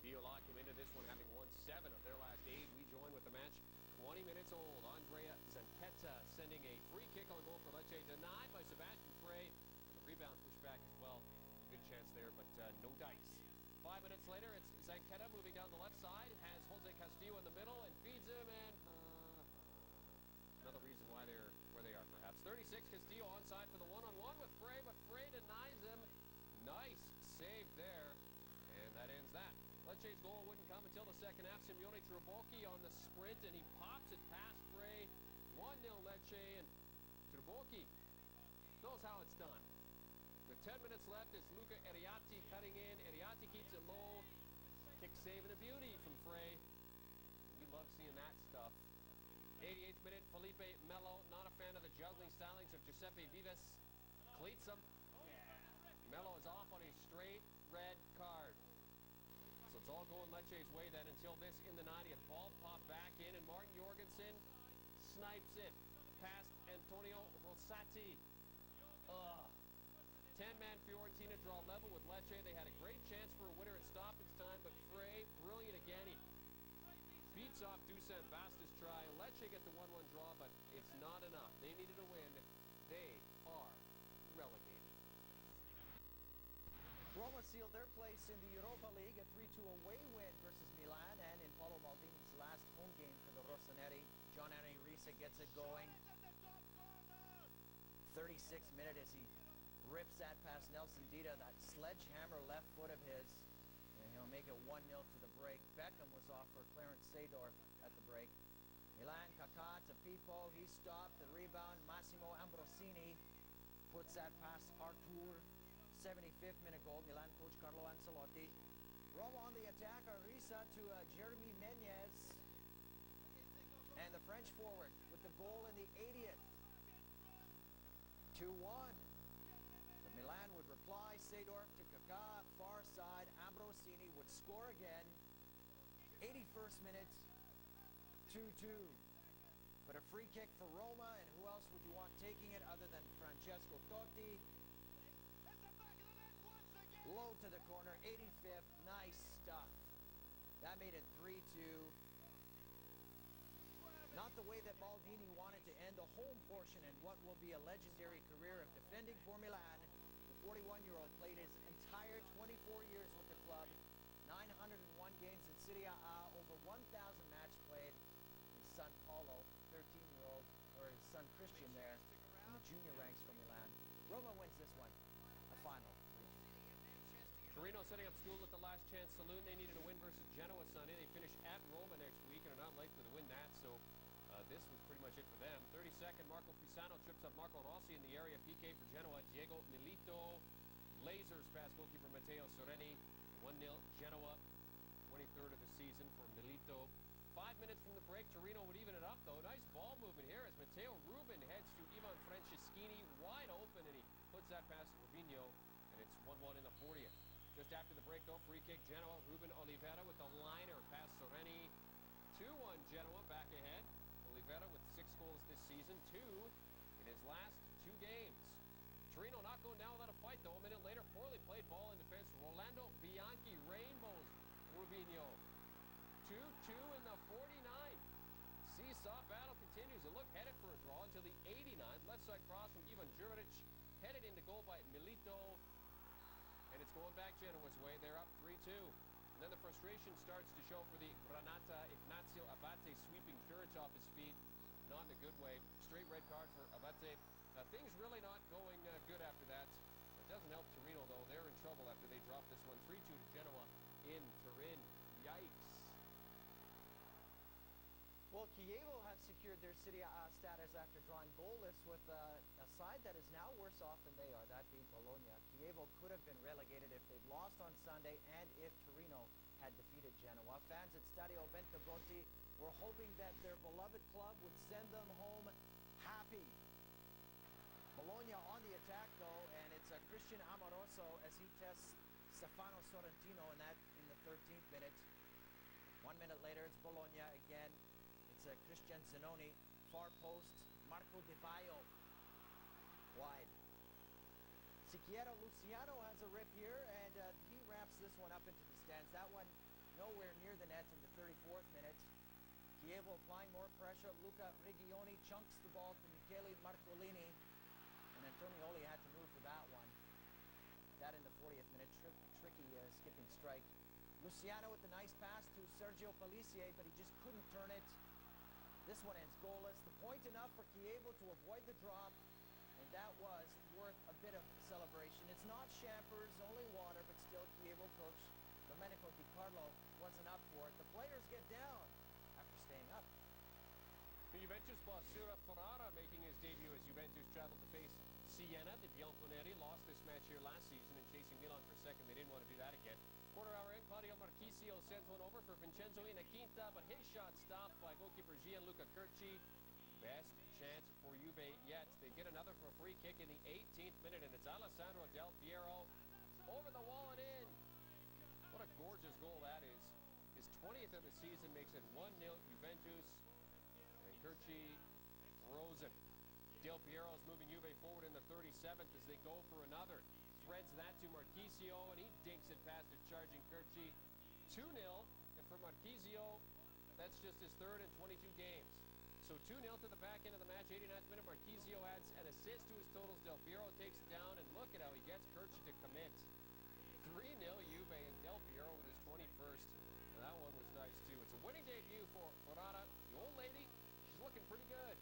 Viola came into this one having won 7 of their last 8. We join with the match 20 minutes old. Andrea Zanchetta sending a free kick on goal for Lecce, denied by Sebastian Frey. The rebound pushed back as well. Good chance there, but no dice. 5 minutes later, it's Zanchetta moving down the left side, has Jose Castillo in the middle and feeds him, and another reason why they're where they are, perhaps. 36, Castillo onside for the one-on-one with Frey, but Frey denies him. Nice save there, and that ends that. Lecce's goal wouldn't come until the second half. Simeone Trabocchi on the sprint, and he pops it past Frey. 1-0 Lecce, and Trabocchi knows how it's done. With 10 minutes left, it's Luca Ariati cutting in. Ariati keeps it low. Kick save and a beauty from Frey. We love seeing that stuff. 88th minute, Felipe Melo, not a fan of the juggling stylings of Giuseppe Vives. Cleats him. Melo is off on a straight red card. So it's all going Lecce's way then until this in the 90th. Ball popped back in, and Martin Jorgensen snipes it past Antonio Rosati. 10-man Fiorentina draw level with Lecce. They had a great chance for a winner at stoppage time, but Frey, brilliant again. He beats off Dusan Basta's try. Lecce get the 1-1 draw, but it's not enough. They needed a win. They are relegated. Roma sealed their place in the Europa League, a 3-2 away win versus Milan, and in Paolo Maldini's last home game for the Rossoneri, John Henry Risa gets it going. 36th minute as he rips that past Nelson Dita, that sledgehammer left foot of his, and he'll make it 1-0 to the break. Beckham was off for Clarence Seedorf at the break. Milan, Kaká to Pipo, he stopped the rebound. Massimo Ambrosini puts that past Artur. 75th minute goal, Milan coach Carlo Ancelotti. Roma on the attack, Arisa to Jeremy Menez. And the French forward with the goal in the 80th. 2-1. But Milan would reply, Seedorf to Kaká, far side, Ambrosini would score again. 81st minute, 2-2. But a free kick for Roma, and who else would you want taking it other than Francesco Totti? Low to the corner, 85th, nice stuff. That made it 3-2. Not the way that Maldini wanted to end the home portion in what will be a legendary career of defending for Milan. The 41-year-old played his entire 24 years with the club, 901 games in Serie A, over 1,000 match played. His son Paulo, 13-year-old, or his son Christian there, in the junior ranks for Milan. Roma wins this one, a final. Torino setting up school at the Last Chance Saloon. They needed a win versus Genoa Sunday. They finish at Roma next week and are not likely to win that, so this was pretty much it for them. 32nd, Marco Pisano trips up Marco Rossi in the area. PK for Genoa. Diego Milito lasers past goalkeeper Matteo Serie. 1-0 Genoa. 23rd of the season for Milito. 5 minutes from the break, Torino would even it up, though. Nice ball movement here as Matteo Rubin heads to Ivan Franceschini, wide open, and he puts that past Rubinho, and it's 1-1 in the 40th. Just after the break, though, free kick Genoa. Ruben Oliveira with the liner past Sorreni. 2-1 Genoa back ahead. Oliveira with 6 goals this season, 2 in his last 2 games. Torino not going down without a fight, though. A minute later, poorly played ball in defense. Rolando Bianchi rainbows Rubinho. 2-2 in the 49th. Seesaw battle continues. A look headed for a draw until the 89th. Left side cross from Ivan Juric. Headed into goal by Milito. And it's going back Genoa's way. They're up 3-2. And then the frustration starts to show for the Granata. Ignazio Abate sweeping Juric off his feet. Not in a good way. Straight red card for Abate. Things really not going good after that. It doesn't help Torino, though. They're in trouble after they dropped this one 3-2 to Genoa in Turin. Yikes. Well, Chievo have secured their Serie A status after drawing goalless with a side that is now worse off than they are, that being Bologna. Chievo could have been relegated if they'd lost on Sunday and if Torino had defeated Genoa. Fans at Stadio Bentegotti were hoping that their beloved club would send them home happy. Bologna on the attack, though, and it's Christian Amoroso as he tests Stefano Sorrentino in the 13th minute. 1 minute later, it's Bologna again. It's Christian Zanoni, far post, Marco Di Vaio, wide. Siquiero Luciano has a rip here, and he wraps this one up into the stands. That one nowhere near the net in the 34th minute. Chievo applying more pressure. Luca Reggioni chunks the ball to Michele Marcolini, and Antonioli had to move for that one. That in the 40th minute, tricky skipping strike. Luciano with the nice pass to Sergio Palissier, but he just couldn't turn it. This one ends goalless. The point enough for Chievo to avoid the drop, and that was worth a bit of celebration. It's not champers, only water, but still Chievo coach Domenico Di Carlo wasn't up for it. The players get down after staying up. The Juventus boss Sura Ferrara making his debut as Juventus traveled to face Siena. The Bianconeri lost this match here last season and chasing Milan for second. They didn't want to do that again. Quarter hour in, Claudio Marchisio sends one over for Vincenzo Inaquinta, but his shot stopped by goalkeeper Gianluca Curci. Best chance for Juve yet. They get another for a free kick in the 18th minute, and it's Alessandro Del Piero over the wall and in. What a gorgeous goal that is. His 20th of the season makes it 1-0 Juventus, and Curci frozen. Del Piero is moving Juve forward in the 37th as they go for another. Threads that to Marchisio, and he dinks it past a charging Curci. 2-0, and for Marchisio, that's just his third in 22 games. So 2-0 to the back end of the match, 89th minute. Marchisio adds an assist to his totals. Del Piero takes it down, and look at how he gets Curci to commit. 3-0 Juve, and Del Piero with his 21st. And that one was nice, too. It's a winning debut for Ferrara. The old lady, she's looking pretty good.